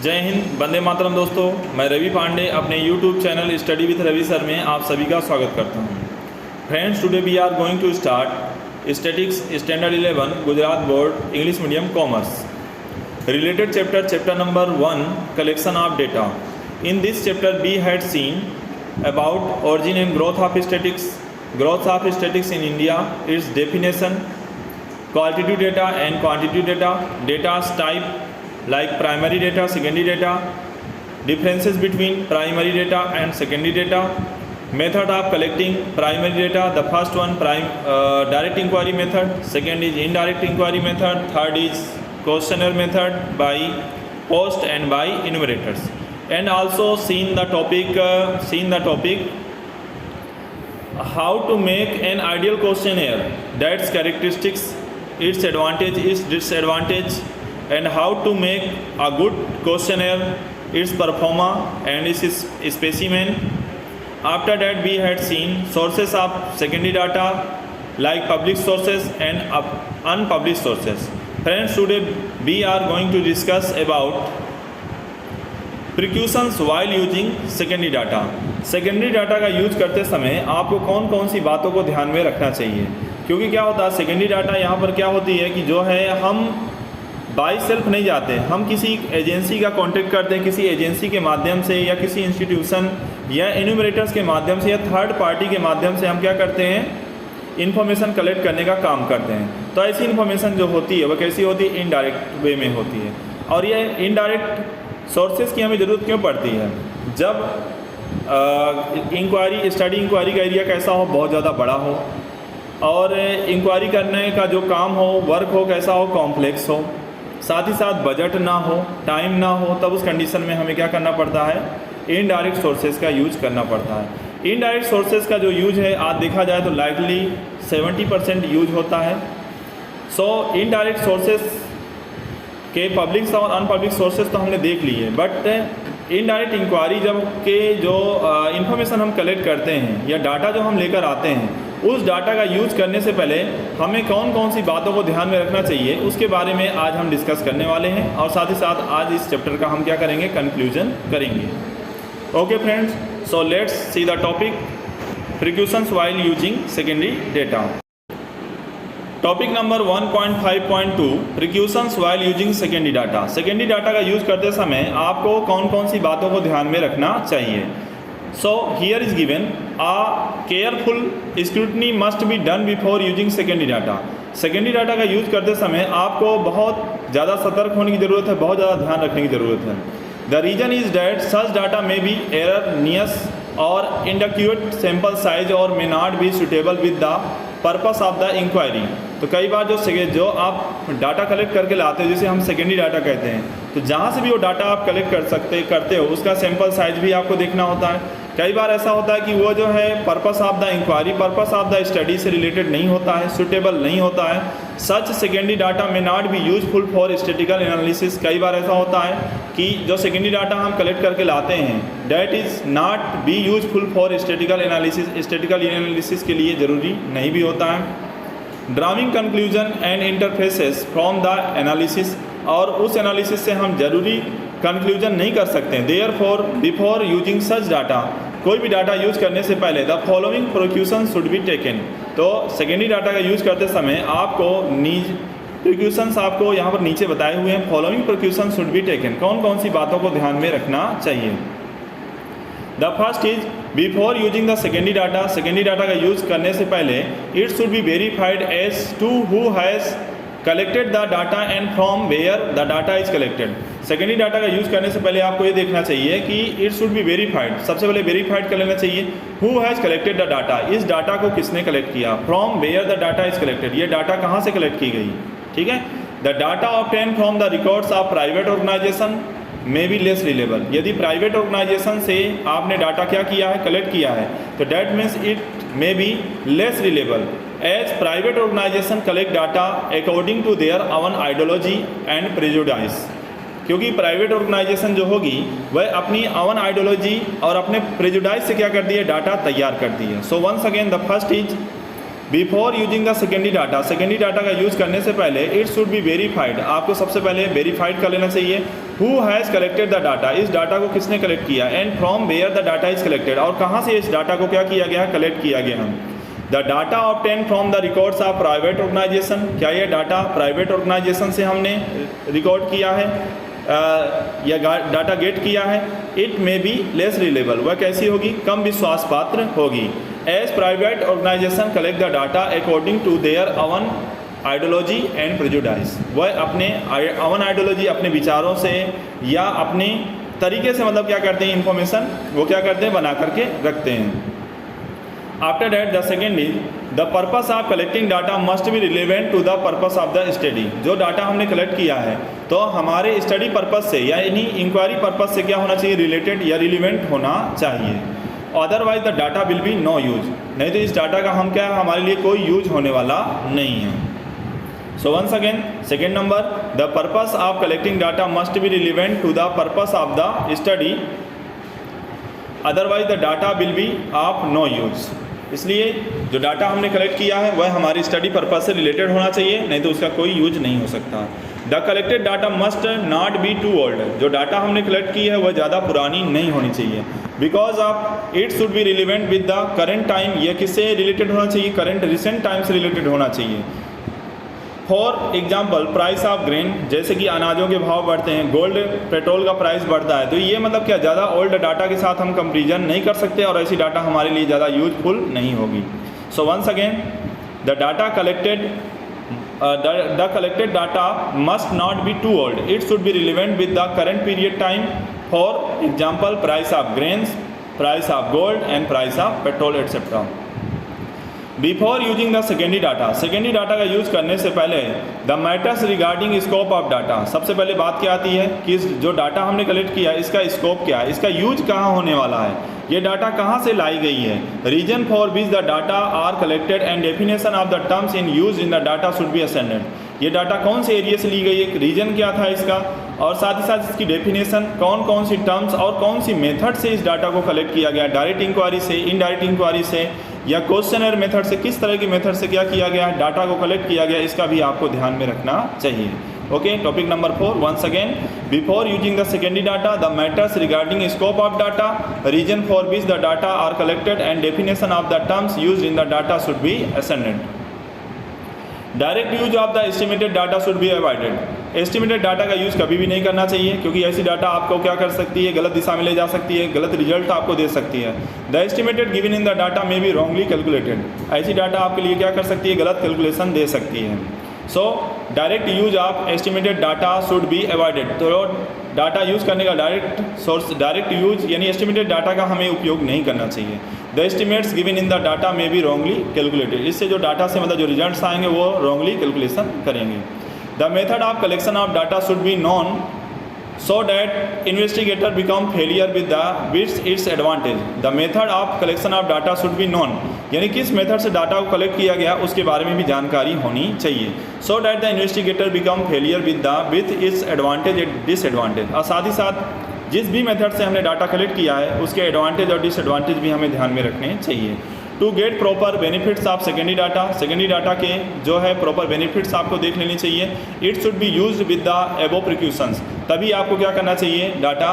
जय हिंद, वंदे मातरम। दोस्तों, मैं रवि पांडे अपने YouTube channel study with Ravi sir में आप सभी का स्वागत करता हूं। Friends, today we are going to start statistics standard 11 Gujarat board English medium commerce related chapter number 1, collection of data. In this chapter we had seen about origin and growth of statistics in India, its definition, qualitative data and quantitative data, data's type like primary data, secondary data, differences between primary data and secondary data, method of collecting primary data. The first one direct inquiry method, second is indirect inquiry method, third is questionnaire method by post and by enumerators, and also seen the topic how to make an ideal questionnaire, that's characteristics, its advantage, its disadvantage, and how to make a good questionnaire, its performer and its specimen. After that we had seen sources of secondary data like published sources and unpublished sources. Friends, today we are going to discuss about precautions while using secondary data. Secondary data का use करते समय आपको कौन कौन सी बातों को ध्यान में रखना चाहिए, क्योंकि क्या होता है सेकेंडरी डाटा यहाँ पर क्या होती है कि जो है हम बाई सेल्फ नहीं जाते, हम किसी एजेंसी का कॉन्टेक्ट करते हैं, किसी एजेंसी के माध्यम से या किसी इंस्टीट्यूशन या एन्यूमरेटर्स के माध्यम से या थर्ड पार्टी के माध्यम से हम क्या करते हैं, इन्फॉर्मेशन कलेक्ट करने का काम करते हैं। तो ऐसी इन्फॉर्मेशन जो होती है वह कैसी होती है, इनडायरेक्ट वे में होती है। और ये इनडायरेक्ट सोर्सेज की हमें ज़रूरत क्यों पड़ती है? जब स्टडी इंक्वायरी का एरिया कैसा हो, बहुत ज़्यादा बड़ा हो, और इंक्वायरी करने का जो काम हो, वर्क हो कैसा हो, कॉम्प्लेक्स हो, साथ ही साथ बजट ना हो, टाइम ना हो, तब उस कंडीशन में हमें क्या करना पड़ता है, इनडायरेक्ट सोर्सेज का यूज करना पड़ता है। इनडायरेक्ट सोर्सेज का जो यूज है आज देखा जाए तो लाइकली 70% यूज होता है। सो इनडायरेक्ट सोर्सेज के पब्लिक और अनपब्लिक सोर्सेज तो हमने देख लिए, बट इनडायरेक्ट इंक्वायरी जब के जो इन्फॉर्मेशन हम कलेक्ट करते हैं या डाटा जो हम लेकर आते हैं, उस डाटा का यूज करने से पहले हमें कौन कौन सी बातों को ध्यान में रखना चाहिए उसके बारे में आज हम डिस्कस करने वाले हैं, और साथ ही साथ आज इस चैप्टर का हम क्या करेंगे, कंक्लूजन करेंगे। Okay friends, so let's see the topic precautions while using secondary data. Topic number 1.5.2 precautions while using secondary data. secondary data का यूज करते समय आपको कौन कौन सी बातों को ध्यान में रखना चाहिए? So here is given a careful scrutiny must be done before using secondary data. secondary data का यूज करते समय आपको बहुत ज़्यादा सतर्क होने की ज़रूरत है, बहुत ज़्यादा ध्यान रखने की ज़रूरत है। The reason is that such data may be erroneous or inadequate sample size or may not be suitable with the purpose of the inquiry. तो कई बार जो आप डाटा कलेक्ट करके लाते हो, जिसे हम सेकेंडरी डाटा कहते हैं, तो जहाँ से भी वो डाटा आप कलेक्ट करते हो उसका सैंपल साइज भी आपको देखना होता है। कई बार ऐसा होता है कि वो जो है purpose of the inquiry, purpose of the study से रिलेटेड नहीं होता है, सुटेबल नहीं होता है। सच सेकेंडरी डाटा में not be useful for statistical analysis. कई बार ऐसा होता है कि जो सेकेंडरी डाटा हम कलेक्ट करके लाते हैं that is not be useful for statistical analysis के लिए ज़रूरी नहीं भी होता है। Drawing conclusion and interfaces from the analysis, और उस एनालिसिस से हम जरूरी कंक्लूजन नहीं कर सकते हैं। Therefore before using such data, कोई भी डाटा यूज करने से पहले the following precautions should be taken. तो सेकेंडरी डाटा का यूज करते समय आपको प्रिकॉशंस आपको यहाँ पर नीचे बताए हुए हैं। Following precautions should be taken, कौन कौन सी बातों को ध्यान में रखना चाहिए? The first is before using the secondary data, secondary data का यूज करने से पहले it should be verified as to who has collected the data and from where the data is collected. Secondary data का use करने से पहले आपको ये देखना चाहिए कि इट शुड बी वेरीफाइड, सबसे पहले वेरीफाइड कर लेना चाहिए who has collected the data, इस डाटा को किसने कलेक्ट किया, from where the data is collected, ये डाटा कहाँ से कलेक्ट की गई। ठीक है। The data obtain from the records of private organisation may be less reliable. यदि प्राइवेट ऑर्गेनाइजेशन से आपने डाटा क्या किया है, कलेक्ट किया है, तो that means it may be less reliable as private organisation collect data according to their own ideology and prejudice. क्योंकि प्राइवेट ऑर्गेनाइजेशन जो होगी वह अपनी ओन आइडियोलॉजी और अपने प्रेजुडाइस से क्या करती है, डाटा तैयार करती है। So once again the first is before using the secondary data का यूज़ करने से पहले इट शुड बी वेरीफाइड, आपको सबसे पहले वेरीफाइड कर लेना चाहिए। Who has collected the data, इस डाटा को किसने कलेक्ट किया, and from where the data is collected, और कहाँ से इस डाटा को क्या किया गया, कलेक्ट किया गया। The data obtain from the records of private organisation, क्या ये डाटा प्राइवेट ऑर्गेनाइजेशन से हमने रिकॉर्ड किया है या डाटा गेट किया है। It may be less reliable, वह कैसी होगी, कम विश्वास पात्र होगी। As private organisation collect the data according to their own ideology and prejudice, वह अपने अवन आइडियोलॉजी, अपने विचारों से या अपने तरीके से मतलब क्या करते हैं, इंफॉर्मेशन वो क्या करते हैं, बना करके रखते हैं। After that the second is the purpose of collecting data must be relevant to the purpose of the study, जो डाटा हमने कलेक्ट किया है तो हमारे स्टडी पर्पस से यानी इंक्वायरी पर्पस से क्या होना चाहिए, रिलेटेड या रिलेवेंट होना चाहिए। Otherwise the data will be no use, नहीं तो इस डाटा का हम क्या हमारे लिए कोई यूज होने वाला नहीं है। So once again second number, the purpose of collecting data must be relevant to the purpose of the study, otherwise the data will be of no use. इसलिए जो डाटा हमने कलेक्ट किया है वह हमारी स्टडी पर्पज से related होना चाहिए, नहीं तो उसका कोई यूज नहीं हो सकता। The collected data must not be too old, जो डाटा हमने कलेक्ट की है वह ज़्यादा पुरानी नहीं होनी चाहिए। Because of it should be relevant with the current time, यह किससे रिलेटेड होना चाहिए, करेंट रिसेंट टाइम से रिलेटेड होना चाहिए। For example price of grain, जैसे कि अनाजों के भाव बढ़ते हैं, गोल्ड पेट्रोल का प्राइस बढ़ता है, तो ये मतलब क्या ज़्यादा ओल्ड डाटा के साथ हम कंपेरिजन नहीं कर सकते और ऐसी डाटा हमारे लिए ज़्यादा यूजफुल नहीं होगी। So once again the data collected the collected data must not be too old, it should be relevant with the current period time. For example price of grains, price of gold and price of petrol etc. Before using the secondary data का use करने से पहले the matters regarding scope of data, सबसे पहले बात क्या आती है कि जो डाटा हमने कलेक्ट किया इसका स्कोप क्या है, इसका यूज कहाँ होने वाला है, ये डाटा कहाँ से लाई गई है। Reason for which the data are collected and definition of the terms in use in the data should be ascended, ये डाटा कौन से एरिया से ली गई है, रीजन क्या था इसका, और साथ ही साथ इसकी डेफिनेशन, कौन कौन सी टर्म्स और कौन सी मेथड से इस डाटा को कलेक्ट किया गया, डायरेक्ट इंक्वायरी से, इनडायरेक्ट इंक्वायरी से या क्वेश्चनर मेथड से, किस तरह की मेथड से क्या किया गया, डाटा को कलेक्ट किया गया, इसका भी आपको ध्यान में रखना चाहिए। Okay, topic number 4 once again, before using the secondary data the matters regarding scope of data, reason for which the data are collected and definition of the terms used in the data should be ascended. Direct use of the estimated data should be avoided, estimated data का use कभी भी नहीं करना चाहिए क्योंकि ऐसी data आपको क्या कर सकती है, गलत दिशा में ले जा सकती है, गलत रिजल्ट आपको दे सकती है। The estimated given in the data में बी रॉन्गली कैलकुलेटेड, ऐसी डाटा आपके लिए क्या कर सकती है, गलत कैलकुलेशन दे सकती है। So direct use of estimated data should be avoided, तो डाटा यूज़ करने का डायरेक्ट यूज यानी एस्टिमेटेड डाटा का हमें उपयोग नहीं करना चाहिए। The estimates given in the data में बी रॉन्गली कैलकुलेटेड, इससे जो डाटा से मतलब जो रिजल्ट्स आएंगे वो रॉन्गली कैलकुलेशन करेंगे। The method of collection of data should B non so that investigator become failure with its advantage, the method of collection of data should B non, यानी किस मेथड से data को collect किया गया उसके बारे में भी जानकारी होनी चाहिए। So that the investigator become failure with its advantage and disadvantage, और साथ ही साथ जिस भी मेथड से हमने डाटा कलेक्ट किया है उसके एडवांटेज और डिसएडवांटेज भी हमें ध्यान में रखने चाहिए। To get proper benefits of secondary data के जो है प्रॉपर बेनिफिट्स आपको देख लेनी चाहिए। It should be used with the above precautions, तभी आपको क्या करना चाहिए, डाटा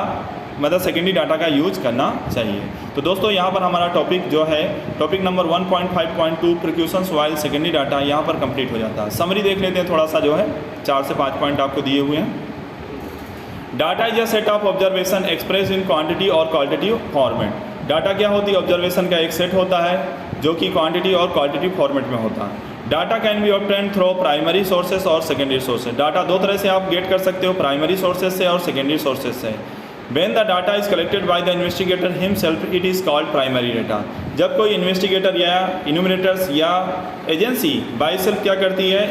मतलब सेकेंडरी डाटा का यूज करना चाहिए। तो दोस्तों यहाँ पर हमारा टॉपिक जो है topic number 1.5.2 precautions while secondary data यहाँ पर कंप्लीट हो जाता है। समरी देख लेते हैं थोड़ा सा, जो है 4 से 5 पॉइंट आपको दिए हुए हैं। Data is a set of observation express in quantity और क्वालिटेटिव फॉर्मेट, डाटा क्या होती है, ऑब्जर्वेशन का एक सेट होता है जो कि क्वांटिटी और क्वालिटेटिव फॉर्मेट में होता है। Data can be obtain through primary sources और सेकेंडरी सोर्सेस, डाटा दो तरह से आप गेट कर सकते हो, प्राइमरी सोर्सेस से और सेकेंडरी सोर्सेस से। When the data is collected by the investigator himself, it is called primary data. जब कोई इन्वेस्टिगेटर या इन्यूमरेटर्स या एजेंसी बाई सेल्फ क्या करती है,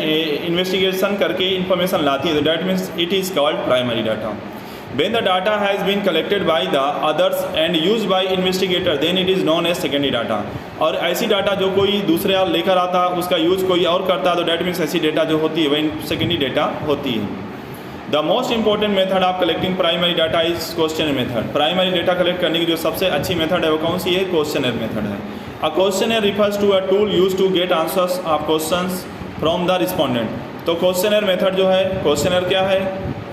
इन्वेस्टिगेशन करके इन्फॉर्मेशन लाती है, तो that means it is called primary data. When the data has been collected by the others and used by investigator, then it is known as secondary data. और ऐसी data जो कोई दूसरे लेकर आता है उसका यूज़ कोई और करता है, तो डैट मीन्स ऐसी डेटा जो होती है वह सेकेंडरी डेटा होती है। The most important method of collecting primary data is questionnaire method, primary data collect करने की जो सबसे अच्छी मेथड है वो कौन सी है, क्वेश्चनर मेथड है। A questionnaire refers to a tool use to get answers of questions from the respondent. तो क्वेश्चनर मेथड जो है, क्वेश्चनर क्या है,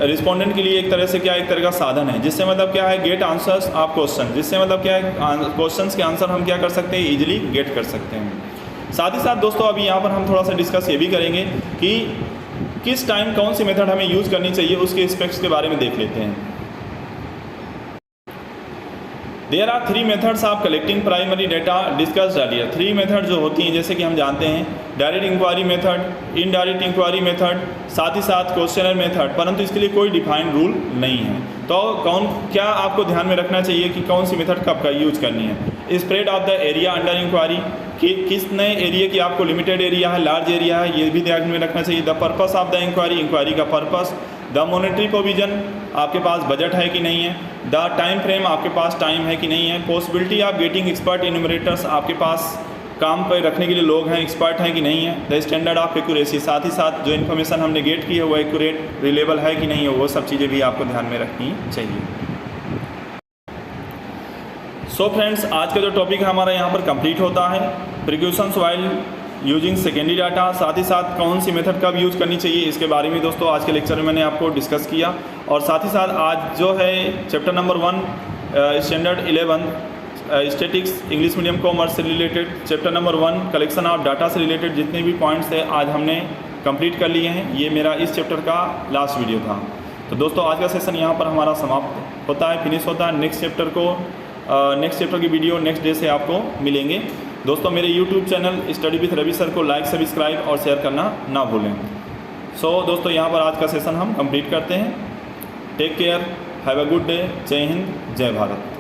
रिस्पोंडेंट के लिए एक तरह से क्या, एक तरह का साधन है, जिससे मतलब क्या है, गेट आंसर्स ऑफ क्वेश्चन, जिससे मतलब क्या है, क्वेश्चंस के आंसर हम क्या कर सकते हैं, इजीली गेट कर सकते हैं। साथ ही साथ दोस्तों अभी यहाँ पर हम थोड़ा सा डिस्कस ये भी करेंगे कि किस टाइम कौन सी मेथड हमें यूज़ करनी चाहिए, उसके एस्पेक्ट्स के बारे में देख लेते हैं। There are 3 methods of collecting primary data discussed earlier. 3 method जो होती हैं जैसे कि हम जानते हैं, direct inquiry method, indirect inquiry method, साथ ही साथ क्वेश्चनर मेथड, परंतु इसके लिए कोई डिफाइंड रूल नहीं है। तो क्या आपको ध्यान में रखना चाहिए कि कौन सी मेथड कब का यूज करनी है। Spread of the area under inquiry, कि किस नए एरिया की आपको लिमिटेड एरिया है, लार्ज एरिया है, ये भी ध्यान में रखना चाहिए। The purpose of the inquiry, inquiry का पर्पस। द मॉनेटरी प्रोविजन, आपके पास बजट है कि नहीं है। द टाइम फ्रेम, आपके पास टाइम है कि नहीं है। पॉसिबिलिटी ऑफ गेटिंग एक्सपर्ट इन्यूमरेटर्स, आपके पास काम पर रखने के लिए लोग हैं, एक्सपर्ट हैं कि नहीं है। द स्टैंडर्ड ऑफ एक्यूरेसी, साथ ही साथ जो इन्फॉर्मेशन हमने गेट की है वो एक्यूरेट, रिलेबल है कि नहीं है, वो सब चीज़ें भी आपको ध्यान में रखनी चाहिए। सो फ्रेंड्स, आज का जो टॉपिक है हमारा यहाँ पर कंप्लीट होता है। Precautions while using secondary data, साथ ही साथ कौन सी मेथड कब यूज़ करनी चाहिए, इसके बारे में दोस्तों आज के लेक्चर में मैंने आपको डिस्कस किया। और साथ ही साथ आज जो है chapter number 1 standard 11 statistics English medium commerce से related, chapter number 1 collection of data से रिलेटेड जितने भी पॉइंट्स हैं आज हमने कंप्लीट कर लिए हैं। ये मेरा इस चैप्टर का लास्ट वीडियो था। तो दोस्तों आज का सेशन यहाँ पर हमारा समाप्त होता है, फिनिश होता है। नेक्स्ट चैप्टर की वीडियो नेक्स्ट डे से आपको मिलेंगे। दोस्तों मेरे YouTube channel study with Ravi sir को लाइक, सब्सक्राइब और शेयर करना ना भूलें। सो दोस्तों यहाँ पर आज का सेशन हम कंप्लीट करते हैं। Take care, have a good day. जय हिंद, जय भारत।